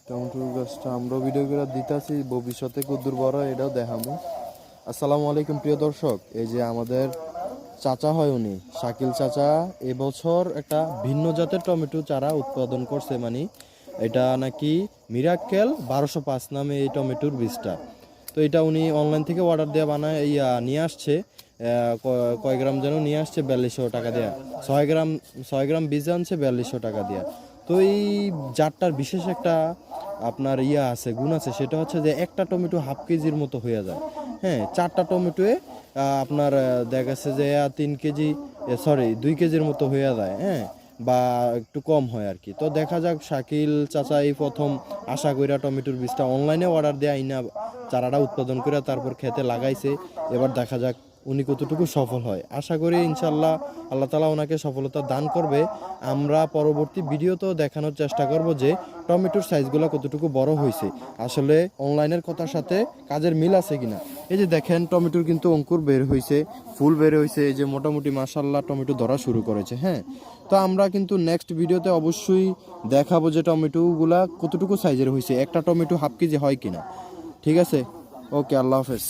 টমেটোর গাছটা আমরা ভিডিও করে দিতেছি, ভবিষ্যতে কদ্দুর বড় এটাও দেখাবো। আসসালামু আলাইকুম প্রিয় দর্শক, এই যে আমাদের চাচা হয় উনি শাকিল চাচা এবছর একটা ভিন্ন জাতের টমেটো চারা উৎপাদন করছে, মানে এটা নাকি মিরাক্কেল 1205 নামে এই টমেটোর বীজটা। তো এটা উনি অনলাইন থেকে অর্ডার দেওয়া বানায় নিয়ে আসছে। কয় গ্রাম যেন নিয়ে আসছে 4200 টাকা দেয়া, 6 গ্রাম বীজ আনছে 4200 টাকা দেয়া। তো এই জাতটার বিশেষ একটা আপনার আছে, গুণ আছে, সেটা হচ্ছে যে একটা টমেটো হাফ কেজির মতো হয়ে যায়। হ্যাঁ, 4টা টমেটোয়ে আপনার দেখা গেছে যে 3 কেজি, সরি 2 কেজির মতো হয়ে যায়। হ্যাঁ, বা একটু কম হয় আর কি। তো দেখা যাক, শাকিল চাচা এই প্রথম আশা কইরা টমেটোর বীজটা অনলাইনে অর্ডার দেয় আইনা চারাটা উৎপাদন করে তারপর খেতে লাগাইছে। এবার দেখা যাক উনি কতটুকু সফল হয়। আশা করি ইনশাল্লাহ আল্লাহ তাআলা ওনাকে সফলতা দান করবে। আমরা পরবর্তী ভিডিওতেও দেখানোর চেষ্টা করব যে টমেটোর সাইজগুলো কতটুকু বড় হয়েছে, আসলে অনলাইনের কথার সাথে কাজের মিল আছে কিনা। এই যে দেখেন টমেটোর কিন্তু অঙ্কুর বের হয়েছে, ফুল বের হয়েছে, এই যে মোটামুটি মাশাআল্লাহ টমেটো ধরা শুরু করেছে। হ্যাঁ, তো আমরা কিন্তু নেক্সট ভিডিওতে অবশ্যই দেখাবো যে টমেটোগুলা কতটুকু সাইজের হয়েছে, একটা টমেটো হাফ কেজি হয় কিনা। ঠিক আছে, ওকে, আল্লাহ হাফেজ।